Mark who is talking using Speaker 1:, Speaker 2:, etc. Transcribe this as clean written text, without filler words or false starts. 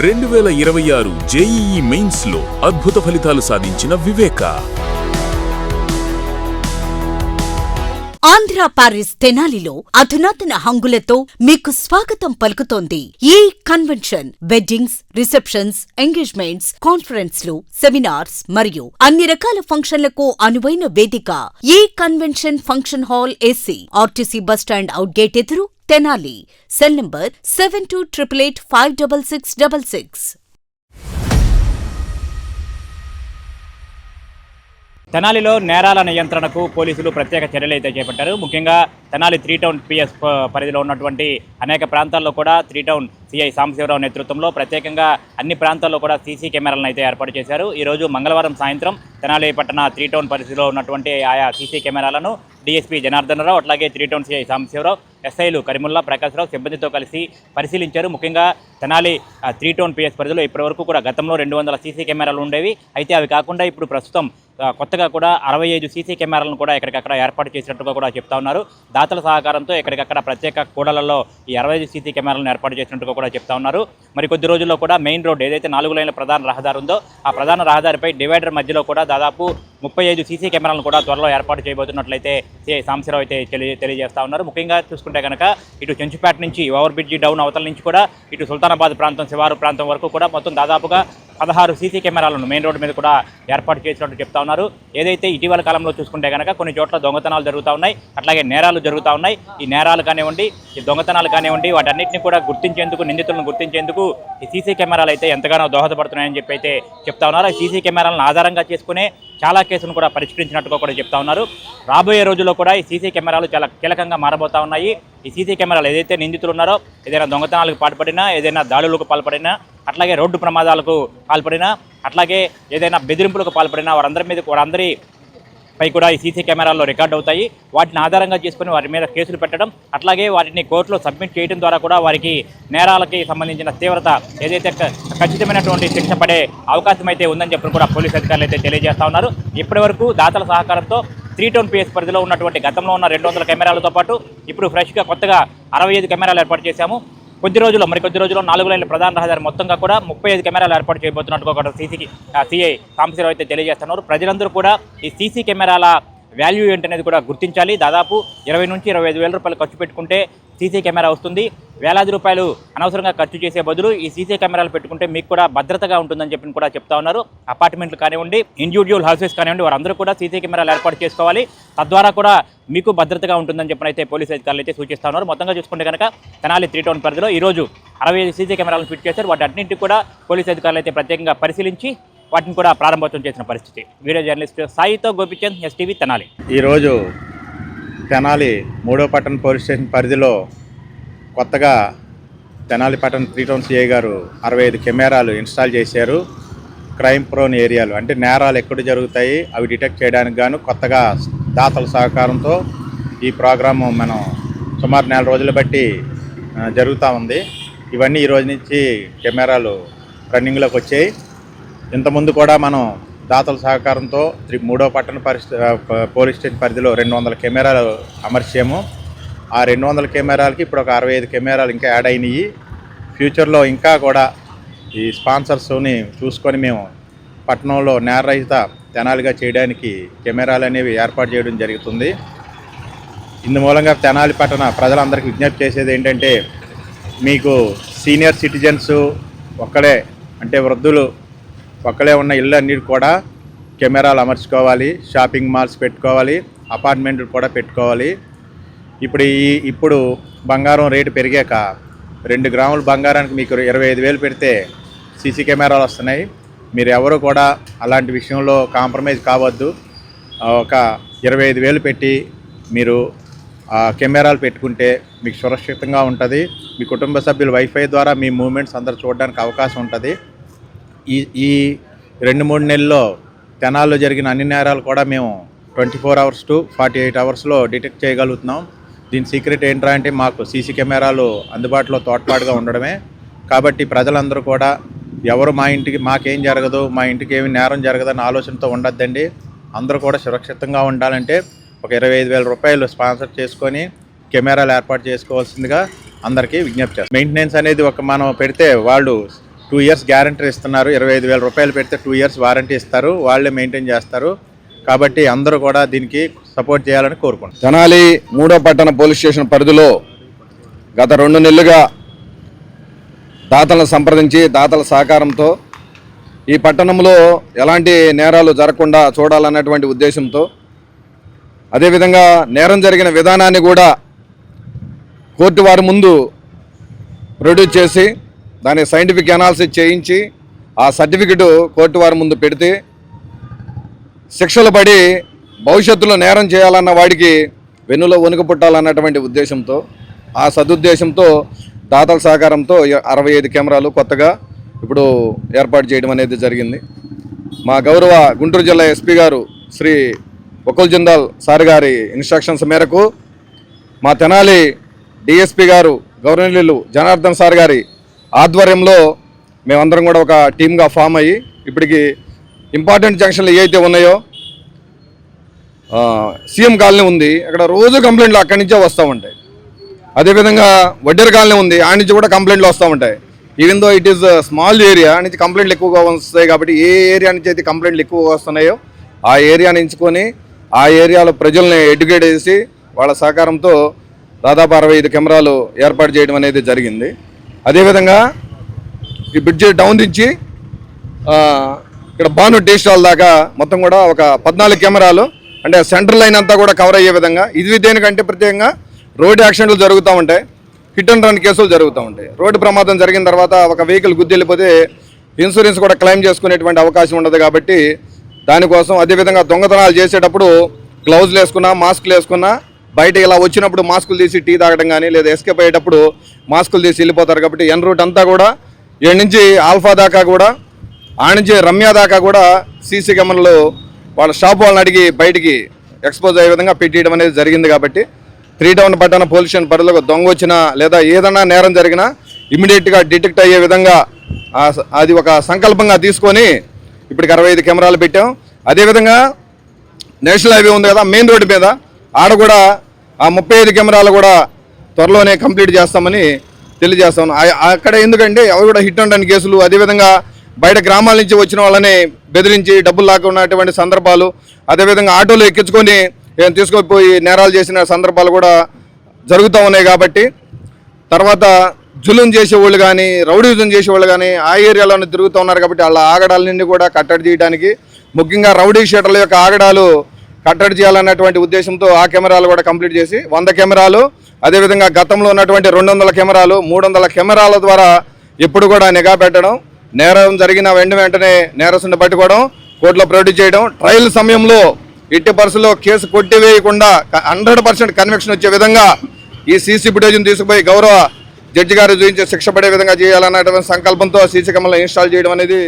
Speaker 1: 2026 JEE mains లో అద్భుత ఫలితాలు సాధించిన వివేక.
Speaker 2: ఆంధ్ర పారిస్ తెనాలిలో అధునాతన హంగులతో మీకు స్వాగతం పలుకుతోంది ఈ కన్వెన్షన్. వెడ్డింగ్స్, రిసెప్షన్స్, ఎంగేజ్మెంట్స్, కాన్ఫరెన్స్లు, సెమినార్స్ మరియు అన్ని రకాల ఫంక్షన్లకు అనువైన వేదిక. ఈ convention function hall AC, RTC bus stand out gate ఎదురు, తెనాలి. Cell number 7288856666.
Speaker 3: తెనాలిలో నేరాల నియంత్రణకు పోలీసులు ప్రత్యేక చర్యలు అయితే చేపట్టారు. ముఖ్యంగా తెనాలి 3 టౌన్ పిఎస్ పరిధిలో ఉన్నటువంటి అనేక ప్రాంతాల్లో కూడా 3 టౌన్ సిఐ సాంబశివరావు నేతృత్వంలో ప్రత్యేకంగా అన్ని ప్రాంతాల్లో కూడా సీసీ కెమెరాలను అయితే ఏర్పాటు చేశారు. ఈరోజు మంగళవారం సాయంత్రం తెనాలి పట్టణ 3 టౌన్ పరిధిలో ఉన్నటువంటి ఆయా సీసీ కెమెరాలను డీఎస్పీ జనార్దన్ రావు, అట్లాగే 3 టౌన్ సిఐ సాంబశివరావు, ఎస్ఐలు కరిముల్లా, ప్రకాశ్రావు సిబ్బందితో కలిసి పరిశీలించారు. ముఖ్యంగా తెనాలి 3 టౌన్ పిఎస్ పరిధిలో ఇప్పటివరకు కూడా గతంలో 200 సీసీ కెమెరాలు ఉండేవి. అయితే అవి కాకుండా ఇప్పుడు ప్రస్తుతం కొత్తగా కూడా 65 సీసీ కెమెరాలను కూడా ఎక్కడికక్కడ ఏర్పాటు చేసినట్టుగా కూడా చెప్తా ఉన్నారు. దాతల సహకారంతో ఎక్కడికక్కడ ప్రత్యేక కూడళ్లలో ఈ 65 సీసీ కెమెరాలను ఏర్పాటు చేసినట్టుగా కూడా చెప్తా ఉన్నారు. మరి కొద్ది రోజుల్లో కూడా మెయిన్ రోడ్ ఏదైతే 4 లైన్ల ప్రధాన రహదారి ఉందో ఆ ప్రధాన రహదారిపై డివైడర్ మధ్యలో కూడా దాదాపు 35 సీసీ కెమెరాలను కూడా త్వరలో ఏర్పాటు చేయబోతున్నట్లయితే సిఐ సాంబశివరావు అయితే తెలియజేస్తా ఉన్నారు. ముఖ్యంగా చూసుకుంటే కనుక ఇటు చెంచుపేట నుంచి ఓవర్ బ్రిడ్జి డౌన్ అవతల నుంచి కూడా ఇటు సుల్తానాబాద్ ప్రాంతం, శివారు ప్రాంతం వరకు కూడా మొత్తం దాదాపుగా 16 సీసీ కెమెరాలను మెయిన్ రోడ్డు మీద కూడా ఏర్పాటు చేసినట్టు చెప్తా ఉన్నారు. ఏదైతే ఇటీవల కాలంలో చూసుకుంటే కనుక కొన్ని చోట్ల దొంగతనాలు జరుగుతూ ఉన్నాయి, అట్లాగే నేరాలు జరుగుతూ ఉన్నాయి. ఈ నేరాలు కానివ్వండి, ఈ దొంగతనాలు కానివ్వండి, వాటన్నిటిని కూడా గుర్తించేందుకు, నిందితులను గుర్తించేందుకు ఈ సీసీ కెమెరాలు అయితే ఎంతగానో దోహదపడుతున్నాయని చెప్పి అయితే చెప్తా ఉన్నారు. ఈ సీసీ కెమెరాలను ఆధారంగా చేసుకునే చాలా కేసులను కూడా పరిష్కరించినట్టుగా కూడా చెప్తా ఉన్నారు. రాబోయే రోజుల్లో కూడా ఈ సీసీ కెమెరాలు చాలా కీలకంగా మారబోతా ఉన్నాయి. ఈ సీసీ కెమెరాలు ఏదైతే నిందితులు ఉన్నారో, ఏదైనా దొంగతనాలకు పాల్పడినా, ఏదైనా దాడులకు పాల్పడినా, అట్లాగే రోడ్డు ప్రమాదాలకు పాల్పడినా, అట్లాగే ఏదైనా బెదిరింపులకు పాల్పడినా వారందరిపై కూడా ఈ సీసీ కెమెరాల్లో రికార్డ్ అవుతాయి. వాటిని ఆధారంగా చేసుకుని వారి మీద కేసులు పెట్టడం, అట్లాగే వాటిని కోర్టులో సబ్మిట్ చేయడం ద్వారా కూడా వారికి నేరాలకి సంబంధించిన తీవ్రత ఏదైతే ఖచ్చితమైనటువంటి శిక్ష పడే అవకాశం అయితే ఉందని చెప్పి కూడా పోలీసు అధికారులు అయితే తెలియజేస్తా ఉన్నారు. ఇప్పటి వరకు దాతల సహకారంతో 3 టౌన్ పిఎస్ పరిధిలో ఉన్నటువంటి గతంలో ఉన్న 200 కెమెరాలతో పాటు ఇప్పుడు ఫ్రెష్గా కొత్తగా 65 కెమెరాలు ఏర్పాటు చేశాము. కొద్ది రోజుల్లో 4 లైన్ల ప్రధాన రహదారి మొత్తంగా కూడా 35 కెమెరాలు ఏర్పాటు చేయబోతున్నట్టుగా కూడా సిఐ సాంబశివరావు అయితే తెలియజేస్తున్నారు. ప్రజలందరూ కూడా ఈ సీసీ కెమెరాల వాల్యూ ఏంటనేది కూడా గుర్తించాలి. దాదాపు 20 నుంచి 25 వేల రూపాయలు ఖర్చు పెట్టుకుంటే సీసీ కెమెరా వస్తుంది. వేలాది రూపాయలు అనవసరంగా ఖర్చు చేసే బదులు ఈ సీసీ కెమెరాలు పెట్టుకుంటే మీకు కూడా భద్రతగా ఉంటుందని చెప్పి కూడా చెప్తా ఉన్నారు. అపార్ట్మెంట్లు కానివ్వండి, ఇండివిజువల్ హౌసెస్ కానివ్వండి, వారందరూ కూడా సీసీ కెమెరాలు ఏర్పాటు చేసుకోవాలి. తద్వారా కూడా మీకు భద్రతగా ఉంటుందని చెప్పిన అయితే పోలీసు అధికారులు అయితే సూచిస్తా ఉన్నారు. మొత్తంగా చూసుకుంటే కనుక తెనాలి 3 టౌన్ పరిధిలో ఈరోజు 65 సీసీ కెమెరాలను ఫిట్ చేశారు. వాటి అన్నింటికి కూడా పోలీసు అధికారులు అయితే ప్రత్యేకంగా పరిశీలించి వాటిని కూడా ప్రారంభోత్సవం చేసిన పరిస్థితి. వీడియో జర్నలిస్ట్ సాయితో గోపిచంద్, ఎస్టీవీ తెనాలి.
Speaker 4: ఈరోజు తెనాలి 3వ పట్టణ పోలీస్ స్టేషన్ పరిధిలో కొత్తగా తెనాలి పట్టణ 3 టౌన్ సిఐ గారు 65 కెమెరాలు ఇన్స్టాల్ చేశారు. క్రైమ్ ప్రోన్ ఏరియాలు అంటే నేరాలు ఎక్కడ జరుగుతాయి అవి డిటెక్ట్ చేయడానికి గాను కొత్తగా దాతల సహకారంతో ఈ ప్రోగ్రాము మనం సుమారు 4 రోజులు బట్టి జరుగుతూ ఉంది. ఇవన్నీ ఈరోజు నుంచి కెమెరాలు రన్నింగ్లోకి వచ్చాయి. ఇంతకుముందు కూడా మనం దాతల సహకారంతో 3వ పట్టణ పోలీస్ స్టేషన్ పరిధిలో 200 కెమెరాలు అమర్చాము. ఆ 200 కెమెరాలకి ఇప్పుడు ఒక 65 కెమెరాలు ఇంకా యాడ్ అయినాయి. ఫ్యూచర్లో ఇంకా కూడా ఈ స్పాన్సర్స్ని చూసుకొని మేము పట్టణంలో నేరరహిత తెనాలిగా చేయడానికి కెమెరాలు అనేవి ఏర్పాటు చేయడం జరుగుతుంది. ఇందు మూలంగా తెనాలి పట్టణ ప్రజలందరికీ విజ్ఞప్తి చేసేది ఏంటంటే, మీకు సీనియర్ సిటిజన్స్ ఒక్కడే అంటే వృద్ధులు ఒక్కడే ఉన్న ఇళ్ళు అన్నిటి కూడా కెమెరాలు అమర్చుకోవాలి. షాపింగ్ మాల్స్ పెట్టుకోవాలి, అపార్ట్మెంట్లు కూడా పెట్టుకోవాలి. ఇప్పుడు బంగారం రేటు పెరిగాక 2 గ్రాముల బంగారానికి మీకు 25,000 పెడితే సీసీ కెమెరాలు వస్తున్నాయి. మీరు ఎవరు కూడా అలాంటి విషయంలో కాంప్రమైజ్ కావద్దు. ఒక 25,000 పెట్టి మీరు కెమెరాలు పెట్టుకుంటే మీకు సురక్షితంగా ఉంటుంది. మీ కుటుంబ సభ్యులు వైఫై ద్వారా మీ మూమెంట్స్ అందరూ చూడడానికి అవకాశం ఉంటుంది. ఈ 2-3 నెలల్లో తెనాల్లో జరిగిన అన్ని నేరాలు కూడా మేము 24 hours to 48 hours డిటెక్ట్ చేయగలుగుతున్నాం. దీని సీక్రెట్ ఏంట్రా అంటే మాకు సీసీ కెమెరాలు అందుబాటులో తోడ్పాటుగా ఉండడమే. కాబట్టి ప్రజలందరూ కూడా ఎవరు మాకేం జరగదు, మా ఇంటికి ఏమి నేరం జరగదని ఆలోచనతో ఉండొద్దండి. అందరూ కూడా సురక్షితంగా ఉండాలంటే ఒక 25,000 రూపాయలు స్పాన్సర్ చేసుకొని కెమెరాలు ఏర్పాటు చేసుకోవాల్సిందిగా అందరికీ విజ్ఞప్తి చేస్తాం. మెయింటెనెన్స్ అనేది మనం పెడితే వాళ్ళు 2 ఇయర్స్ గ్యారంటీ ఇస్తున్నారు. 25,000 రూపాయలు పెడితే 2 ఇయర్స్ వారంటీ ఇస్తారు, వాళ్ళే మెయింటైన్ చేస్తారు. కాబట్టి అందరూ కూడా దీనికి సపోర్ట్ చేయాలని కోరుకుంటున్నాను.
Speaker 5: తెనాలి 3వ పట్టణ పోలీస్ స్టేషన్ పరిధిలో గత 2 నెలలుగా దాతలను సంప్రదించి దాతల సహకారంతో ఈ పట్టణంలో ఎలాంటి నేరాలు జరగకుండా చూడాలన్నటువంటి ఉద్దేశంతో, అదేవిధంగా నేరం జరిగిన విధానాన్ని కూడా కోర్టు వారి ముందు ప్రొడ్యూస్ చేసి దాని సైంటిఫిక్ అనాలిసిస్ చేయించి ఆ సర్టిఫికెట్ కోర్టు వారి ముందు పెడితే శిక్షలు పడి భవిష్యత్తులో నేరం చేయాలన్న వాడికి వెన్నులో వణుకు పుట్టాలన్నటువంటి ఉద్దేశంతో, ఆ సదుద్దేశంతో దాతల సహకారంతో 65 కెమెరాలు కొత్తగా ఇప్పుడు ఏర్పాటు చేయడం అనేది జరిగింది. మా గౌరవ గుంటూరు జిల్లా ఎస్పీ గారు శ్రీ వకుల్ జిందాల్ సార్ గారి ఇన్స్ట్రక్షన్స్ మేరకు మా తెనాలి డిఎస్పీ గారు గవర్నర్లు జనార్దన్ సార్ గారి ఆధ్వర్యంలో మేమందరం కూడా ఒక టీమ్గా ఫామ్ అయ్యి ఇప్పటికి ఇంపార్టెంట్ జంక్షన్లు ఏవైతే ఉన్నాయో, సీఎం కాలనీ ఉంది, అక్కడ రోజు కంప్లైంట్లు అక్కడి నుంచే వస్తూ ఉంటాయి. అదేవిధంగా వడ్డేరు కాలనీ ఉంది, ఆ నుంచి కూడా కంప్లైంట్లు వస్తూ ఉంటాయి. Even though it is small area నుంచి కంప్లైంట్లు ఎక్కువగా వస్తాయి. కాబట్టి ఏ ఏరియా నుంచి అయితే కంప్లైంట్లు ఎక్కువగా వస్తున్నాయో ఆ ఏరియాని ఎంచుకొని ఆ ఏరియాలో ప్రజల్ని ఎడ్యుకేట్ చేసి వాళ్ళ సహకారంతో దాదాపు 65 కెమెరాలు ఏర్పాటు చేయడం అనేది జరిగింది. అదేవిధంగా ఈ బ్రిడ్జి డౌన్ నుంచి ఇక్కడ బాను టీ స్టాల్ దాకా మొత్తం కూడా ఒక 14 కెమెరాలు, అంటే సెంట్రల్ లైన్ అంతా కూడా కవర్ అయ్యే విధంగా. ఇది దేనికంటే ప్రత్యేకంగా రోడ్డు యాక్సిడెంట్లు జరుగుతూ ఉంటాయి, హిట్ అండ్ రన్ కేసులు జరుగుతూ ఉంటాయి. రోడ్డు ప్రమాదం జరిగిన తర్వాత ఒక వెహికల్ గుద్దెళ్ళిపోతే ఇన్సూరెన్స్ కూడా క్లెయిమ్ చేసుకునేటువంటి అవకాశం ఉండదు. కాబట్టి దానికోసం, అదేవిధంగా దొంగతనాలు చేసేటప్పుడు గ్లౌజులు వేసుకున్నా మాస్కులు వేసుకున్నా బయట ఇలా వచ్చినప్పుడు మాస్కులు తీసి టీ తాగడం కానీ, లేదా ఎస్కేప్ అయ్యేటప్పుడు మాస్కులు తీసి వెళ్ళిపోతారు. కాబట్టి ఎన్ రూట్ అంతా కూడా ఏడు నుంచి ఆల్ఫా దాకా కూడా, ఆ నుంచి రమ్య దాకా కూడా సీసీ కెమెరాలు వాళ్ళ షాప్ వాళ్ళని అడిగి బయటికి ఎక్స్పోజ్ అయ్యే విధంగా పెట్టేయడం అనేది జరిగింది. కాబట్టి 3 టౌన్ పట్టణ పోలీస్ స్టేషన్ పరిధిలో దొంగ వచ్చినా లేదా ఏదైనా నేరం జరిగినా ఇమీడియట్గా డిటెక్ట్ అయ్యే విధంగా అది ఒక సంకల్పంగా తీసుకొని ఇప్పటికి 65 కెమెరాలు పెట్టాం. అదేవిధంగా నేషనల్ హైవే ఉంది కదా, మెయిన్ రోడ్డు మీద ఆడ కూడా ఆ 35 కెమెరాలు కూడా త్వరలోనే కంప్లీట్ చేస్తామని తెలియజేస్తాను. అక్కడ ఎందుకంటే అవి కూడా హిట్ అండ్ రన్ కేసులు, అదేవిధంగా బయట గ్రామాల నుంచి వచ్చిన వాళ్ళని బెదిరించి డబ్బులు లాక్కున్నటువంటి సందర్భాలు, అదేవిధంగా ఆటోలు ఎక్కించుకొని తీసుకుపోయి నేరాలు చేసిన సందర్భాలు కూడా జరుగుతూ ఉన్నాయి. కాబట్టి తర్వాత జులుం చేసేవాళ్ళు కానీ, రౌడీజం చేసేవాళ్ళు కానీ ఆ ఏరియాలోనే తిరుగుతూ ఉన్నారు. కాబట్టి వాళ్ళ ఆగడాలన్నీ కూడా కట్టడి చేయడానికి, ముఖ్యంగా రౌడీ షీటర్ల యొక్క ఆగడాలు కట్టడి చేయాలన్నటువంటి ఉద్దేశంతో ఆ కెమెరాలు కూడా కంప్లీట్ చేసి 100 కెమెరాలు, అదేవిధంగా గతంలో ఉన్నటువంటి 200 కెమెరాలు, 300 కెమెరాల ద్వారా ఎప్పుడు కూడా నిఘా పెట్టడం, నేరం జరిగిన వెంటనే నేరస్తుని పట్టుకోవడం, కోర్టులో ప్రొడ్యూస్ చేయడం, ట్రయల్ సమయంలో ఎట్టి పరిస్థితుల్లో కేసు కొట్టివేయకుండా 100% కన్విక్షన్ వచ్చే విధంగా ఈ సీసీ ఫుటేజ్ని తీసుకుపోయి గౌరవ జడ్జి గారు చూపించే శిక్ష పడే విధంగా చేయాలన్నటువంటి సంకల్పంతో సీసీ కెమెరాలు ఇన్స్టాల్ చేయడం అనేది